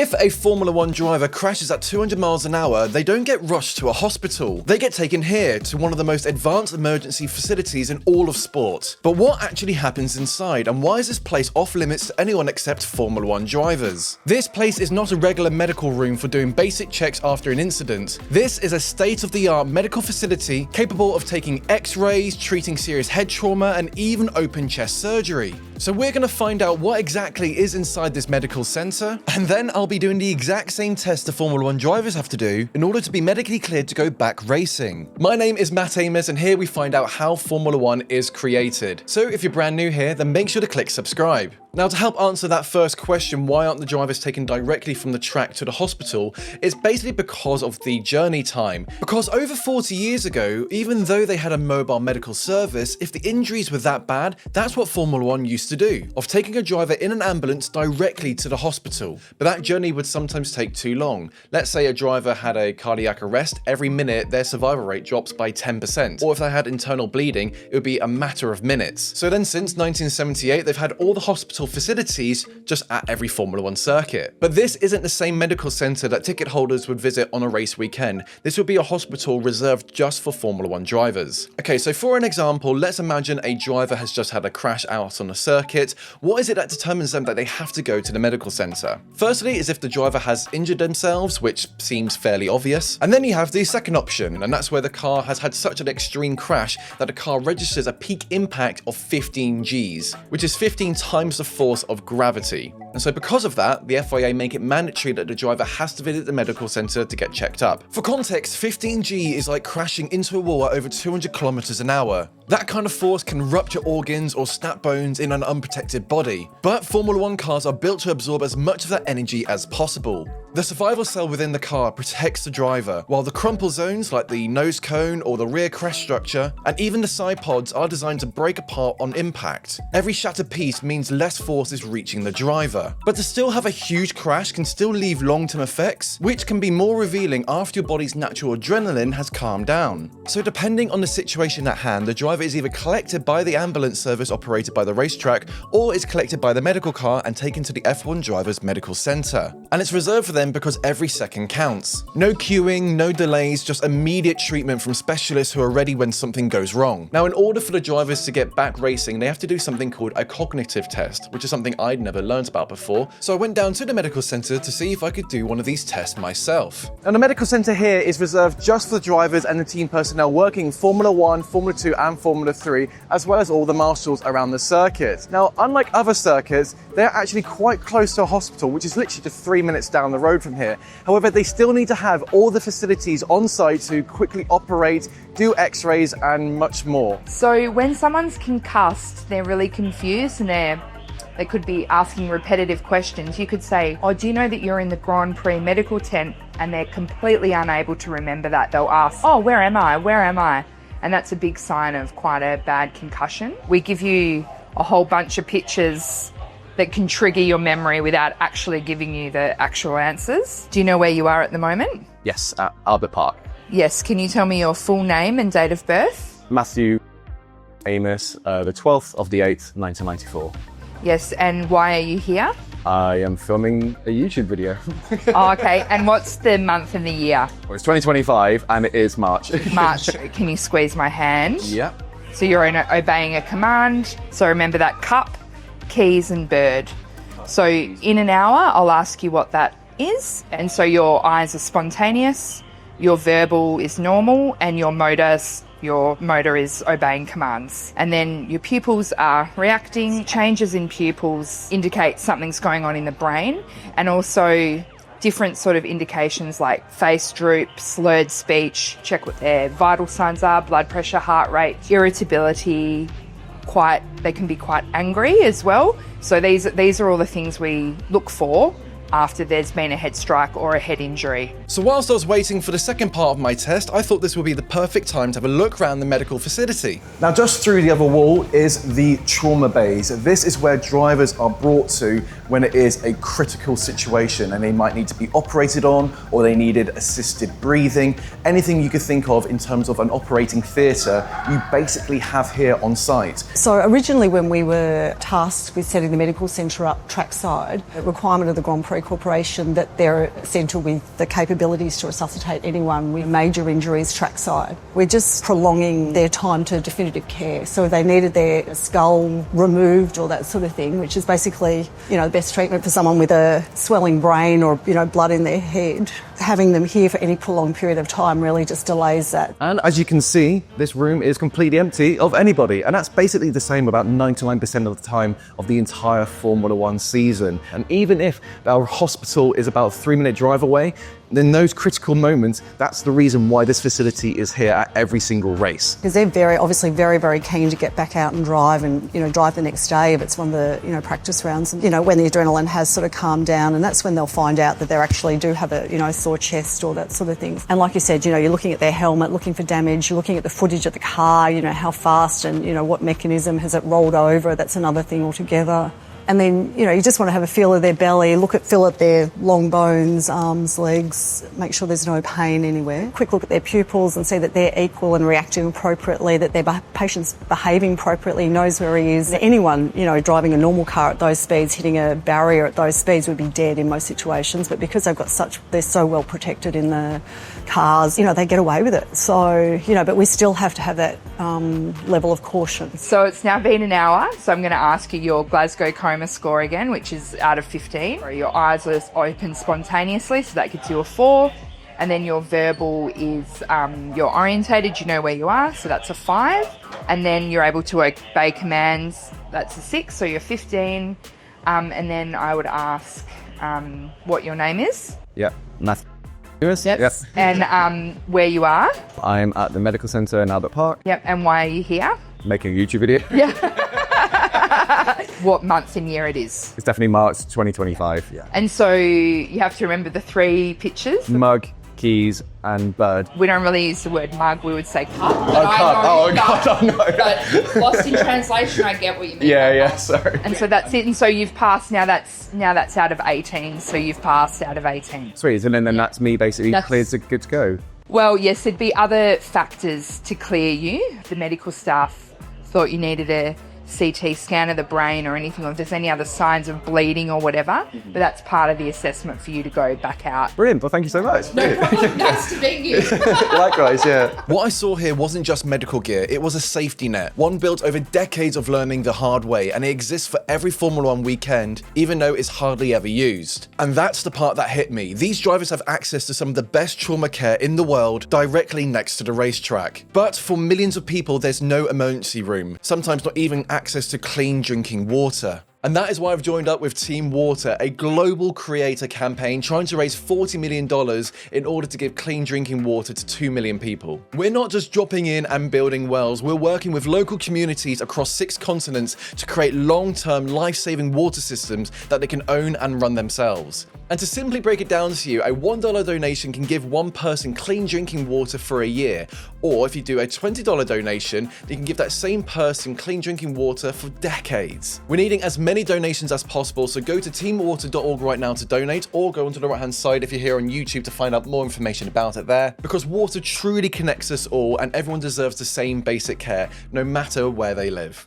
If a Formula 1 driver crashes at 200 miles an hour, they don't get rushed to a hospital. They get taken here to one of the most advanced emergency facilities in all of sport. But what actually happens inside, and why is this place off limits to anyone except Formula 1 drivers? This place is not a regular medical room for doing basic checks after an incident. This is a state-of-the-art medical facility capable of taking x-rays, treating serious head trauma, and even open chest surgery. So we're going to find out what exactly is inside this medical center, and then I'll be doing the exact same test the Formula 1 drivers have to do in order to be medically cleared to go back racing. My name is Matt Amos, and here we find out how Formula 1 is created. So if you're brand new here, then make sure to click subscribe. Now, to help answer that first question, why aren't the drivers taken directly from the track to the hospital, it's basically because of the journey time. Because over 40 years ago, even though they had a mobile medical service, if the injuries were that bad, that's what Formula 1 used to do, of taking a driver in an ambulance directly to the hospital. But that journey would sometimes take too long. Let's say a driver had a cardiac arrest, every minute their survival rate drops by 10%. Or if they had internal bleeding, it would be a matter of minutes. So then since 1978, they've had all the hospital facilities just at every Formula 1 circuit. But this isn't the same medical center that ticket holders would visit on a race weekend. This would be a hospital reserved just for Formula 1 drivers. Okay, so for an example, let's imagine a driver has just had a crash out on a circuit. What is it that determines them that they have to go to the medical center? Firstly is if the driver has injured themselves, which seems fairly obvious. And then you have the second option, and that's where the car has had such an extreme crash that the car registers a peak impact of 15 Gs, which is 15 times the force of gravity. And so because of that, the FIA make it mandatory that the driver has to visit the medical center to get checked up. For context, 15 G is like crashing into a wall at over 200 kilometers an hour. That kind of force can rupture organs or snap bones in an unprotected body. But Formula 1 cars are built to absorb as much of that energy as possible. The survival cell within the car protects the driver, while the crumple zones like the nose cone or the rear crash structure, and even the side pods are designed to break apart on impact. Every shattered piece means less force is reaching the driver. But to still have a huge crash can still leave long-term effects, which can be more revealing after your body's natural adrenaline has calmed down. So depending on the situation at hand, the driver is either collected by the ambulance service operated by the racetrack, or is collected by the medical car and taken to the F1 driver's medical center. And it's reserved for them because every second counts. No queuing, no delays, just immediate treatment from specialists who are ready when something goes wrong. Now, in order for the drivers to get back racing, they have to do something called a cognitive test, which is something I'd never learned about before. So I went down to the medical center to see if I could do one of these tests myself. And the medical center here is reserved just for the drivers and the team personnel working Formula 1, Formula 2 and Formula 3, as well as all the marshals around the circuit. Now, unlike other circuits, they're actually quite close to a hospital, which is literally just 3 minutes down the road from here. However, they still need to have all the facilities on site to quickly operate, do x-rays and much more. So when someone's concussed, they're really confused and they could be asking repetitive questions. You could say, oh, do you know that you're in the Grand Prix medical tent? And they're completely unable to remember that. They'll ask, oh, where am I? Where am I? And that's a big sign of quite a bad concussion. We give you a whole bunch of pictures that can trigger your memory without actually giving you the actual answers. Do you know where you are at the moment? Yes, at Albert Park. Yes, can you tell me your full name and date of birth? Matthew Amos, the 12th of the 8th, 1994. Yes, and why are you here? I am filming a YouTube video. Oh, okay, and what's the month and the year? Well, it's 2025 and it is March. March. Can you squeeze my hand? Yeah. So you're obeying a command. So remember that cup, keys and bird. So in an hour, I'll ask you what that is. And so your eyes are spontaneous, your verbal is normal, and your motor is obeying commands. And then your pupils are reacting. Changes in pupils indicate something's going on in the brain, and also different sort of indications like face droop, slurred speech, check what their vital signs are, blood pressure, heart rate, irritability, they can be quite angry as well. So these are all the things we look for after there's been a head strike or a head injury. So whilst I was waiting for the second part of my test, I thought this would be the perfect time to have a look around the medical facility. Now, just through the other wall is the trauma bays. This is where drivers are brought to when it is a critical situation and they might need to be operated on, or they needed assisted breathing. Anything you could think of in terms of an operating theatre, you basically have here on site. So originally when we were tasked with setting the medical centre up trackside, a requirement of the Grand Prix Free Corporation that they're a centre with the capabilities to resuscitate anyone with major injuries trackside. We're just prolonging their time to definitive care. So if they needed their skull removed or that sort of thing, which is basically, the best treatment for someone with a swelling brain or, blood in their head, having them here for any prolonged period of time really just delays that. And as you can see, this room is completely empty of anybody. And that's basically the same about 99% of the time of the entire Formula One season. And even if our hospital is about a 3-minute drive away, in those critical moments, that's the reason why this facility is here at every single race. Because they're obviously very, very keen to get back out and drive and, drive the next day if it's one of the, practice rounds. And, when the adrenaline has sort of calmed down, and that's when they'll find out that they actually do have a, sore chest or that sort of thing. And like you said, you're looking at their helmet, looking for damage, you're looking at the footage of the car, how fast and, what mechanism has it rolled over. That's another thing altogether. And then, you just want to have a feel of their belly, feel at their long bones, arms, legs, make sure there's no pain anywhere. Quick look at their pupils and see that they're equal and reacting appropriately, that their patient's behaving appropriately, knows where he is. Anyone, driving a normal car at those speeds, hitting a barrier at those speeds would be dead in most situations. But because they're so well protected in the cars, they get away with it. So, but we still have to have that level of caution. So it's now been an hour, so I'm going to ask you your Glasgow coma score again, which is out of 15. Your eyes are open spontaneously, so that gives you a 4. And then your verbal is you're orientated, you know where you are, so that's a 5. And then you're able to obey commands, that's a 6, so you're 15. And then I would ask what your name is. Yep, Matthew. Yep. And where you are. I'm at the medical centre in Albert Park. Yep. And why are you here? Making a YouTube video. Yeah. What month and year it is? It's definitely March 2025. Yeah. And so you have to remember the 3 pictures. Mug, keys, and bird. We don't really use the word mug, we would say cup. Oh, no. But lost in translation, I get what you mean. Yeah, sorry. And so that's it. And so you've passed, now that's out of 18. So you've passed out of 18. Sweet, and then that's me basically cleared to good to go. Well, yes, there'd be other factors to clear you. The medical staff thought you needed a CT scan of the brain or anything, or if there's any other signs of bleeding or whatever, but that's part of the assessment for you to go back out. Brilliant, well thank you so much. No problem, nice to meet you. Likewise, yeah. What I saw here wasn't just medical gear, it was a safety net. One built over decades of learning the hard way, and it exists for every Formula One weekend, even though it's hardly ever used. And that's the part that hit me. These drivers have access to some of the best trauma care in the world directly next to the racetrack. But for millions of people, there's no emergency room, sometimes not even access to clean drinking water. And that is why I've joined up with Team Water, a global creator campaign trying to raise $40 million in order to give clean drinking water to 2 million people. We're not just dropping in and building wells, we're working with local communities across 6 continents to create long-term life-saving water systems that they can own and run themselves. And to simply break it down to you, a $1 donation can give one person clean drinking water for a year. Or if you do a $20 donation, you can give that same person clean drinking water for decades. We're needing as many donations as possible, so go to teamwater.org right now to donate, or go onto the right hand side if you're here on YouTube to find out more information about it there. Because water truly connects us all, and everyone deserves the same basic care, no matter where they live.